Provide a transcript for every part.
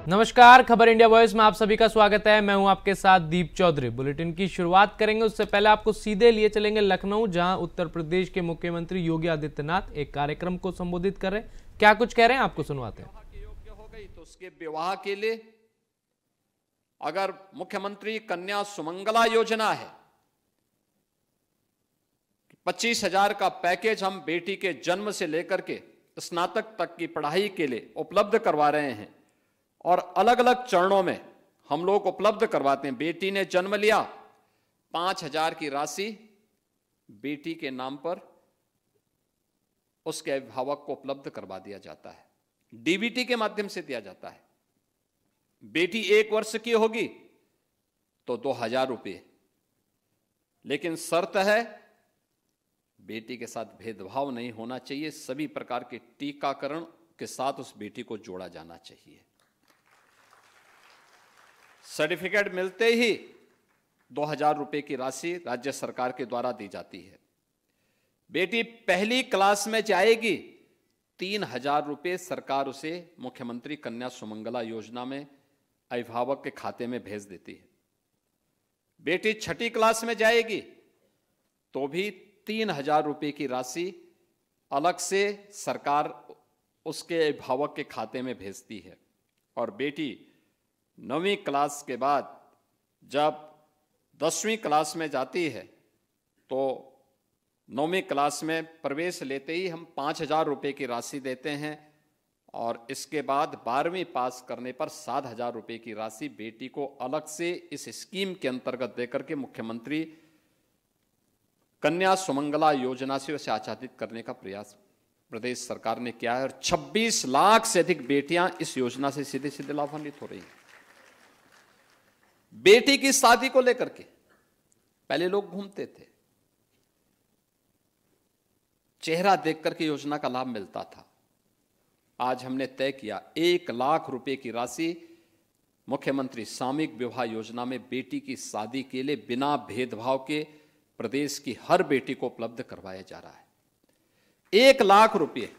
नमस्कार, खबर India voice में आप सभी का स्वागत है। मैं हूं आपके साथ दीप चौधरी। बुलेटिन की शुरुआत करेंगे, उससे पहले आपको सीधे लिए चलेंगे लखनऊ, जहां उत्तर प्रदेश के मुख्यमंत्री योगी आदित्यनाथ एक कार्यक्रम को संबोधित कर रहे हैं। क्या कुछ कह रहे हैं आपको सुनवाते हैं। योग्य हो गई तो उसके विवाह के लिए अगर मुख्यमंत्री कन्या सुमंगला योजना है, 25,000 का पैकेज हम बेटी के जन्म से लेकर के स्नातक तक की पढ़ाई के लिए उपलब्ध करवा रहे हैं और अलग अलग चरणों में हम लोग उपलब्ध करवाते हैं। बेटी ने जन्म लिया, 5,000 की राशि बेटी के नाम पर उसके अभिभावक को उपलब्ध करवा दिया जाता है, डीबीटी के माध्यम से दिया जाता है। बेटी 1 वर्ष की होगी तो 2,000 रुपये, लेकिन शर्त है बेटी के साथ भेदभाव नहीं होना चाहिए, सभी प्रकार के टीकाकरण के साथ उस बेटी को जोड़ा जाना चाहिए। सर्टिफिकेट मिलते ही 2,000 रुपये की राशि राज्य सरकार के द्वारा दी जाती है। बेटी पहली क्लास में जाएगी, 3,000 रुपये सरकार उसे मुख्यमंत्री कन्या सुमंगला योजना में अभिभावक के खाते में भेज देती है। बेटी छठी क्लास में जाएगी तो भी 3,000 रुपये की राशि अलग से सरकार उसके अभिभावक के खाते में भेजती है। और बेटी 9वीं क्लास के बाद जब 10वीं क्लास में जाती है तो 9वीं क्लास में प्रवेश लेते ही हम 5,000 रुपये की राशि देते हैं और इसके बाद 12वीं पास करने पर 7,000 रुपये की राशि बेटी को अलग से इस स्कीम के अंतर्गत देकर के मुख्यमंत्री कन्या सुमंगला योजना से उसे आच्छादित करने का प्रयास प्रदेश सरकार ने किया है और 26 लाख से अधिक बेटियां इस योजना से सीधे सीधे लाभान्वित हो रही हैं। बेटी की शादी को लेकर के पहले लोग घूमते थे, चेहरा देख करके योजना का लाभ मिलता था। आज हमने तय किया 1 लाख रुपए की राशि मुख्यमंत्री सामूहिक विवाह योजना में बेटी की शादी के लिए बिना भेदभाव के प्रदेश की हर बेटी को उपलब्ध करवाया जा रहा है। 1 लाख रुपये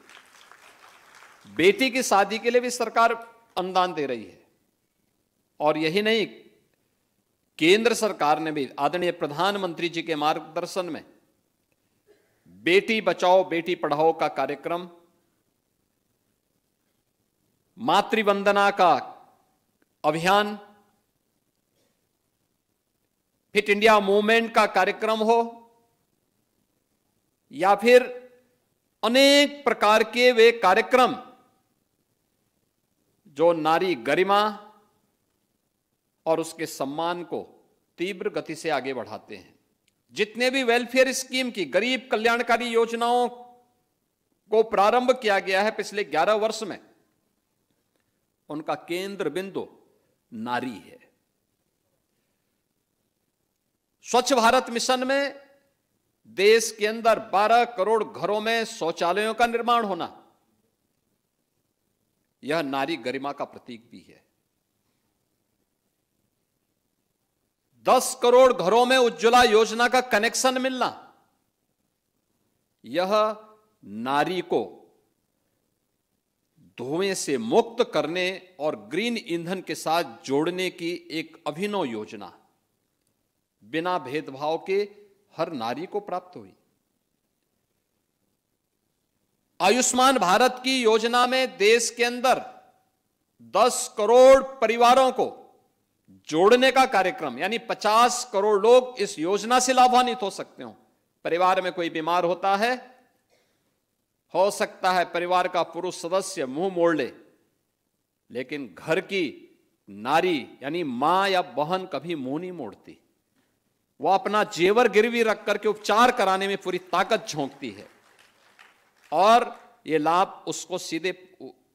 बेटी की शादी के लिए भी सरकार अनुदान दे रही है। और यही नहीं, केंद्र सरकार ने भी आदरणीय प्रधानमंत्री जी के मार्गदर्शन में बेटी बचाओ बेटी पढ़ाओ का कार्यक्रम, मातृवंदना का अभियान, फिट इंडिया मूवमेंट का कार्यक्रम हो या फिर अनेक प्रकार के वे कार्यक्रम जो नारी गरिमा और उसके सम्मान को तीव्र गति से आगे बढ़ाते हैं। जितने भी वेलफेयर स्कीम की गरीब कल्याणकारी योजनाओं को प्रारंभ किया गया है पिछले 11 वर्ष में, उनका केंद्र बिंदु नारी है। स्वच्छ भारत मिशन में देश के अंदर 12 करोड़ घरों में शौचालयों का निर्माण होना, यह नारी गरिमा का प्रतीक भी है। 10 करोड़ घरों में उज्ज्वला योजना का कनेक्शन मिलना, यह नारी को धुएं से मुक्त करने और ग्रीन ईंधन के साथ जोड़ने की एक अभिनव योजना बिना भेदभाव के हर नारी को प्राप्त हुई। आयुष्मान भारत की योजना में देश के अंदर 10 करोड़ परिवारों को जोड़ने का कार्यक्रम, यानी 50 करोड़ लोग इस योजना से लाभान्वित हो सकते हो। परिवार में कोई बीमार होता है, हो सकता है परिवार का पुरुष सदस्य मुंह मोड़ ले, लेकिन घर की नारी यानी मां या बहन कभी मुंह नहीं मोड़ती। वो अपना जेवर गिरवी रख करके उपचार कराने में पूरी ताकत झोंकती है और ये लाभ उसको सीधे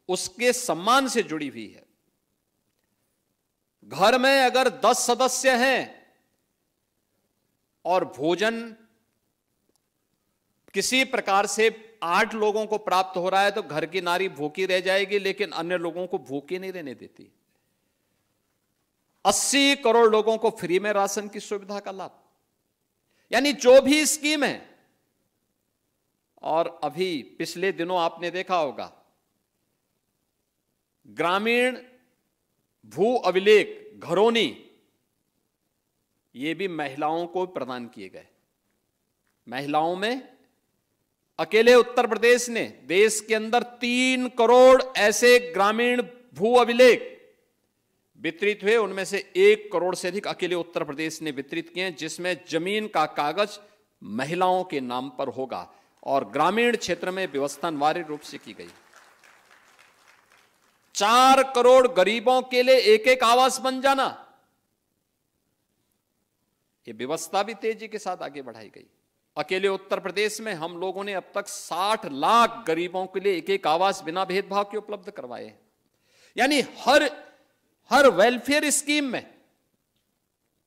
उसके सम्मान से जुड़ी हुई है। घर में अगर 10 सदस्य हैं और भोजन किसी प्रकार से 8 लोगों को प्राप्त हो रहा है तो घर की नारी भूखी रह जाएगी, लेकिन अन्य लोगों को भूखे नहीं रहने देती। 80 करोड़ लोगों को फ्री में राशन की सुविधा का लाभ, यानी जो भी स्कीम है। और अभी पिछले दिनों आपने देखा होगा ग्रामीण भू अभिलेख, घरौनी, ये भी महिलाओं को प्रदान किए गए। महिलाओं में अकेले उत्तर प्रदेश ने देश के अंदर 3 करोड़ ऐसे ग्रामीण भू अभिलेख वितरित हुए, उनमें से 1 करोड़ से अधिक अकेले उत्तर प्रदेश ने वितरित किए, जिसमें जमीन का कागज महिलाओं के नाम पर होगा और ग्रामीण क्षेत्र में व्यवस्था अनिवार्य रूप से की गई। 4 करोड़ गरीबों के लिए एक आवास बन जाना, यह व्यवस्था भी तेजी के साथ आगे बढ़ाई गई। अकेले उत्तर प्रदेश में हम लोगों ने अब तक 60 लाख गरीबों के लिए एक आवास बिना भेदभाव के उपलब्ध करवाए हैं। यानी हर वेलफेयर स्कीम में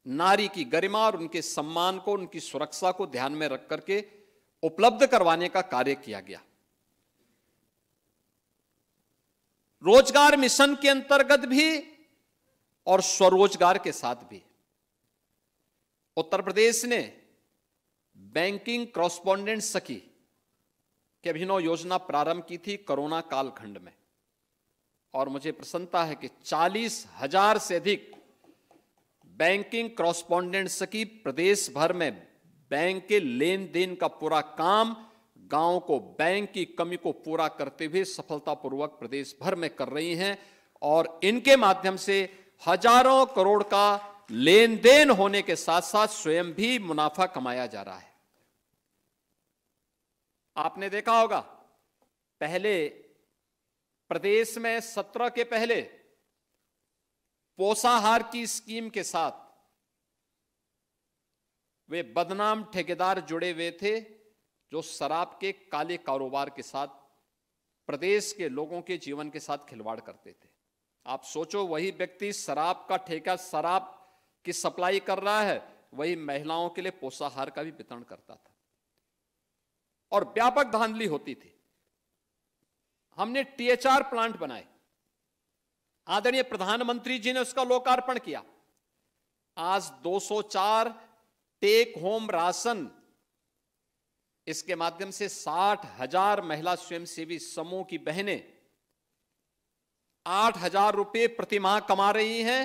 नारी की गरिमा और उनके सम्मान को, उनकी सुरक्षा को ध्यान में रख करके उपलब्ध करवाने का कार्य किया गया। रोजगार मिशन के अंतर्गत भी और स्वरोजगार के साथ भी उत्तर प्रदेश ने बैंकिंग कॉरस्पॉन्डेंट सखी की अभिनव योजना प्रारंभ की थी कोरोना कालखंड में, और मुझे प्रसन्नता है कि 40,000 से अधिक बैंकिंग कॉरस्पॉन्डेंट सखी प्रदेश भर में बैंक के लेन देन का पूरा काम, गांव को बैंक की कमी को पूरा करते हुए सफलतापूर्वक प्रदेश भर में कर रही हैं, और इनके माध्यम से हजारों करोड़ का लेन देन होने के साथ साथ स्वयं भी मुनाफा कमाया जा रहा है। आपने देखा होगा पहले प्रदेश में 17 के पहले पोषाहार की स्कीम के साथ वे बदनाम ठेकेदार जुड़े हुए थे जो शराब के काले कारोबार के साथ प्रदेश के लोगों के जीवन के साथ खिलवाड़ करते थे। आप सोचो, वही व्यक्ति शराब का ठेका, शराब की सप्लाई कर रहा है, वही महिलाओं के लिए पोषाहार का भी वितरण करता था और व्यापक धांधली होती थी। हमने THR प्लांट बनाए, आदरणीय प्रधानमंत्री जी ने उसका लोकार्पण किया। आज 204 टेक होम राशन, इसके माध्यम से 60,000 महिला स्वयंसेवी समूह की बहनें 8,000 रुपए प्रति माह कमा रही हैं।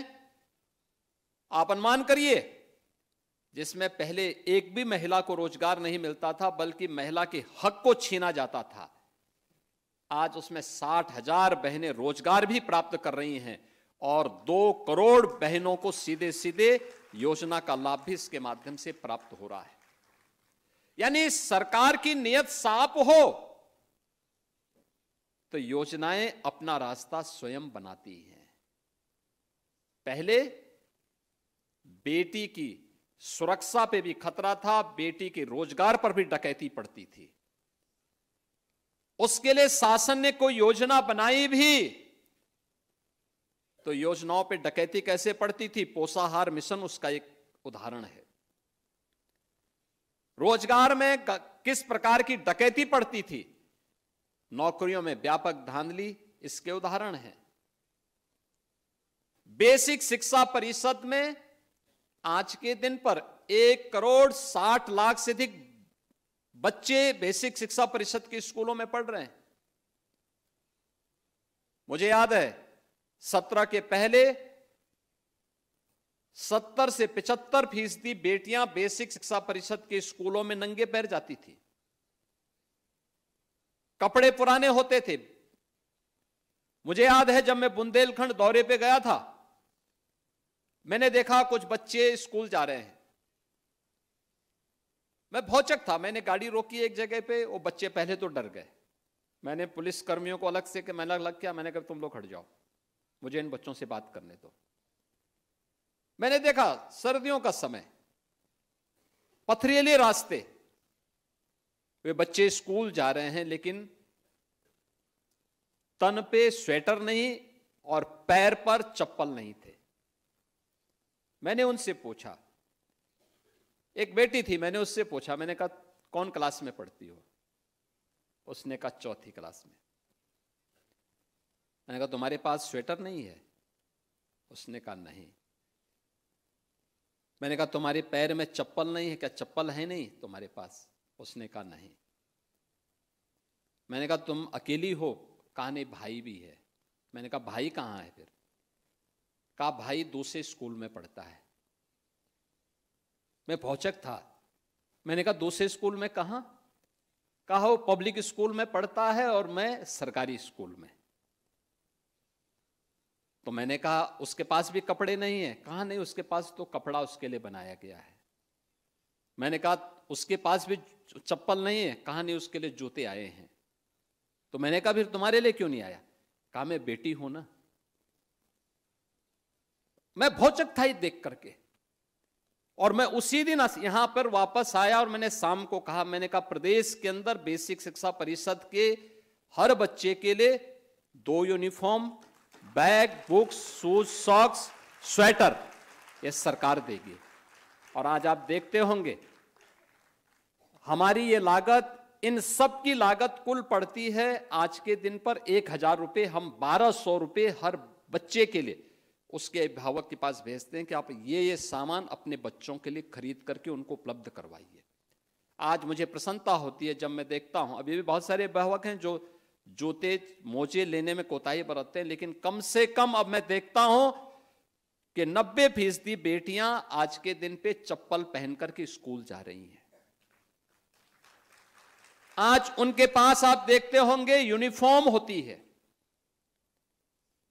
आप अनुमान करिए, जिसमें पहले एक भी महिला को रोजगार नहीं मिलता था बल्कि महिला के हक को छीना जाता था, आज उसमें 60,000 बहनें रोजगार भी प्राप्त कर रही हैं और 2 करोड़ बहनों को सीधे सीधे योजना का लाभ भी इसके माध्यम से प्राप्त हो रहा है। यानी सरकार की नीयत साफ हो तो योजनाएं अपना रास्ता स्वयं बनाती हैं। पहले बेटी की सुरक्षा पे भी खतरा था, बेटी के रोजगार पर भी डकैती पड़ती थी। उसके लिए शासन ने कोई योजना बनाई भी तो योजनाओं पे डकैती कैसे पड़ती थी, पोषाहार मिशन उसका एक उदाहरण है। रोजगार में किस प्रकार की डकैती पड़ती थी, नौकरियों में व्यापक धांधली इसके उदाहरण है। बेसिक शिक्षा परिषद में आज के दिन पर 1 करोड़ 60 लाख से अधिक बच्चे बेसिक शिक्षा परिषद के स्कूलों में पढ़ रहे हैं। मुझे याद है 17 के पहले 70 से 75% बेटियां बेसिक शिक्षा परिषद के स्कूलों में नंगे पैर जाती थी। कपड़े पुराने होते थे। मुझे याद है जब मैं बुंदेलखंड दौरे पे गया था, मैंने देखा कुछ बच्चे स्कूल जा रहे हैं। मैं भौचक था, मैंने गाड़ी रोकी एक जगह पे, वो बच्चे पहले तो डर गए। मैंने पुलिस कर्मियों को अलग से मैंने लग किया, मैंने कहा तुम लोग हट जाओ, मुझे इन बच्चों से बात करने दो। मैंने देखा सर्दियों का समय, पथरीले रास्ते, वे बच्चे स्कूल जा रहे हैं लेकिन तन पे स्वेटर नहीं और पैर पर चप्पल नहीं थे। मैंने उनसे पूछा, एक बेटी थी, मैंने उससे पूछा, मैंने कहा कौन क्लास में पढ़ती हो? उसने कहा 4थी क्लास में। मैंने कहा तुम्हारे पास स्वेटर नहीं है? उसने कहा नहीं। मैंने कहा तुम्हारे पैर में चप्पल नहीं है क्या? चप्पल है नहीं तुम्हारे पास? उसने कहा नहीं। मैंने कहा तुम अकेली हो? कहा नहीं, भाई भी है। मैंने कहा भाई कहाँ है फिर? कहा भाई दूसरे स्कूल में पढ़ता है। मैं भौचक था। मैंने कहा दूसरे स्कूल में कहां? कहा वो पब्लिक स्कूल में पढ़ता है और मैं सरकारी स्कूल में। तो मैंने कहा उसके पास भी कपड़े नहीं है? कहा नहीं, उसके पास तो कपड़ा उसके लिए बनाया गया है। मैंने कहा उसके पास भी चप्पल नहीं है? कहा नहीं, उसके लिए जूते आए हैं। तो मैंने कहा फिर तुम्हारे लिए क्यों नहीं आया? कहा मैं बेटी हूं ना। मैं भौचक था ये देख करके, और मैं उसी दिन यहां पर वापस आया और मैंने शाम को कहा, मैंने कहा प्रदेश के अंदर बेसिक शिक्षा परिषद के हर बच्चे के लिए 2 uniform, bag, books, shoes, socks, sweater ये सरकार देगी। और आज आप देखते होंगे हमारी ये लागत, इन सब की लागत कुल पड़ती है आज के दिन पर 1000 रुपए। हम 1200 रुपए हर बच्चे के लिए उसके अभिभावक के पास भेजते हैं कि आप ये सामान अपने बच्चों के लिए खरीद करके उनको उपलब्ध करवाइए। आज मुझे प्रसन्नता होती है जब मैं देखता हूं, अभी भी बहुत सारे अभिभावक हैं जो जूते मोजे लेने में कोताही बरतते हैं, लेकिन कम से कम अब मैं देखता हूं कि 90% बेटियां आज के दिन पे चप्पल पहन करके स्कूल जा रही हैं। आज उनके पास आप देखते होंगे यूनिफॉर्म होती है,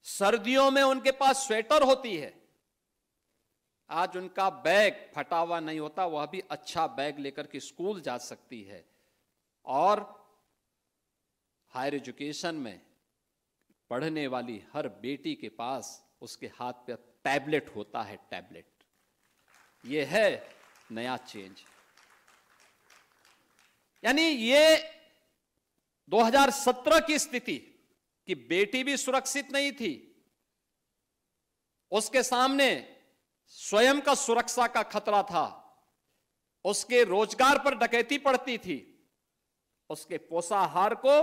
सर्दियों में उनके पास स्वेटर होती है। आज उनका बैग फटा हुआ नहीं होता, वह भी अच्छा बैग लेकर के स्कूल जा सकती है। और हायर एजुकेशन में पढ़ने वाली हर बेटी के पास उसके हाथ पे टैबलेट होता है, टैबलेट। यह है नया चेंज। यानी ये 2017 की स्थिति कि बेटी भी सुरक्षित नहीं थी, उसके सामने स्वयं का सुरक्षा का खतरा था, उसके रोजगार पर डकैती पड़ती थी, उसके पोषाहार को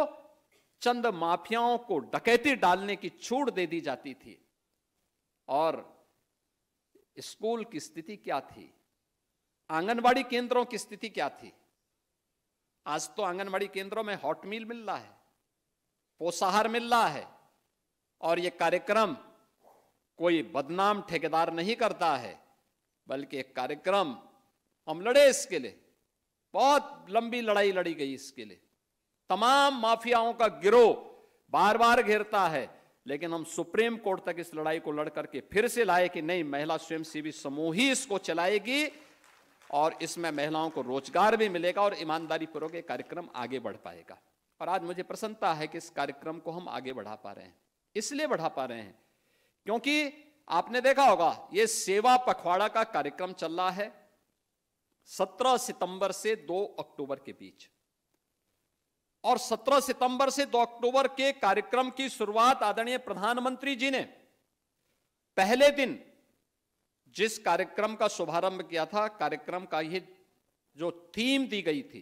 चंद माफियाओं को डकैती डालने की छूट दे दी जाती थी। और स्कूल की स्थिति क्या थी, आंगनबाड़ी केंद्रों की स्थिति क्या थी? आज तो आंगनबाड़ी केंद्रों में हॉट मील मिल रहा है, पोषाहार मिल रहा है, और यह कार्यक्रम कोई बदनाम ठेकेदार नहीं करता है, बल्कि एक कार्यक्रम हम लड़े इसके लिए, बहुत लंबी लड़ाई लड़ी गई इसके लिए। तमाम माफियाओं का गिरोह बार बार घेरता है, लेकिन हम सुप्रीम कोर्ट तक इस लड़ाई को लड़ करके फिर से लाए कि नहीं, महिला स्वयंसेवी समूह ही इसको चलाएगी और इसमें महिलाओं को रोजगार भी मिलेगा और ईमानदारी पूर्वक ये कार्यक्रम आगे बढ़ पाएगा। और आज मुझे प्रसन्नता है कि इस कार्यक्रम को हम आगे बढ़ा पा रहे हैं। इसलिए बढ़ा पा रहे हैं क्योंकि आपने देखा होगा ये सेवा पखवाड़ा का कार्यक्रम चल रहा है 17 सितंबर से 2 अक्टूबर के बीच। और 17 सितंबर से 2 अक्टूबर के कार्यक्रम की शुरुआत आदरणीय प्रधानमंत्री जी ने पहले दिन जिस कार्यक्रम का शुभारंभ किया था, कार्यक्रम का ये जो थीम दी गई थी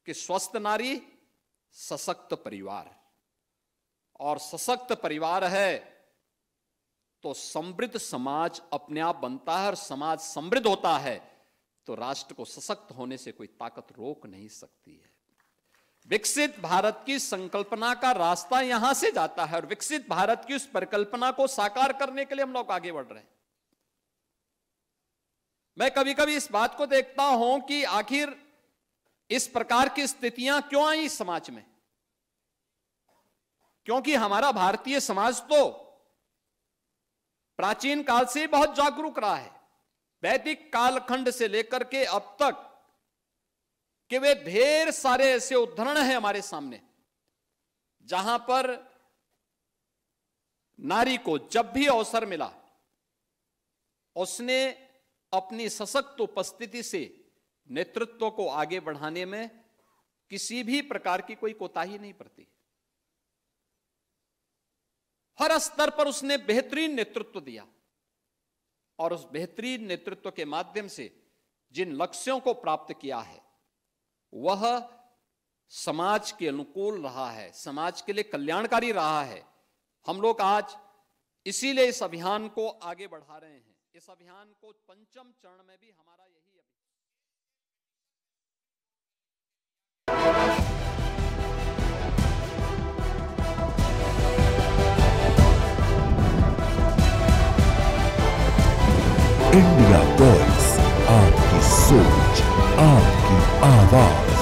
कि स्वस्थ नारी सशक्त परिवार, और सशक्त परिवार है तो समृद्ध समाज अपने आप बनता है, और समाज समृद्ध होता है तो राष्ट्र को सशक्त होने से कोई ताकत रोक नहीं सकती है। विकसित भारत की संकल्पना का रास्ता यहां से जाता है, और विकसित भारत की उस परिकल्पना को साकार करने के लिए हम लोग आगे बढ़ रहे हैं। मैं कभी कभी इस बात को देखता हूं कि आखिर इस प्रकार की स्थितियां क्यों आई समाज में, क्योंकि हमारा भारतीय समाज तो प्राचीन काल से बहुत जागरूक रहा है। वैदिक कालखंड से लेकर के अब तक कि वे ढेर सारे ऐसे उदाहरण हैं हमारे सामने जहां पर नारी को जब भी अवसर मिला उसने अपनी सशक्त उपस्थिति से नेतृत्व को आगे बढ़ाने में किसी भी प्रकार की कोई कोताही नहीं बरती। हर स्तर पर उसने बेहतरीन नेतृत्व दिया, और उस बेहतरीन नेतृत्व के माध्यम से जिन लक्ष्यों को प्राप्त किया है वह समाज के अनुकूल रहा है, समाज के लिए कल्याणकारी रहा है। हम लोग आज इसीलिए इस अभियान को आगे बढ़ा रहे हैं। इस अभियान को पंचम चरण में भी हमारा यही अभियान इंडिया वॉइस, आपकी सोच, आपकी आवाज।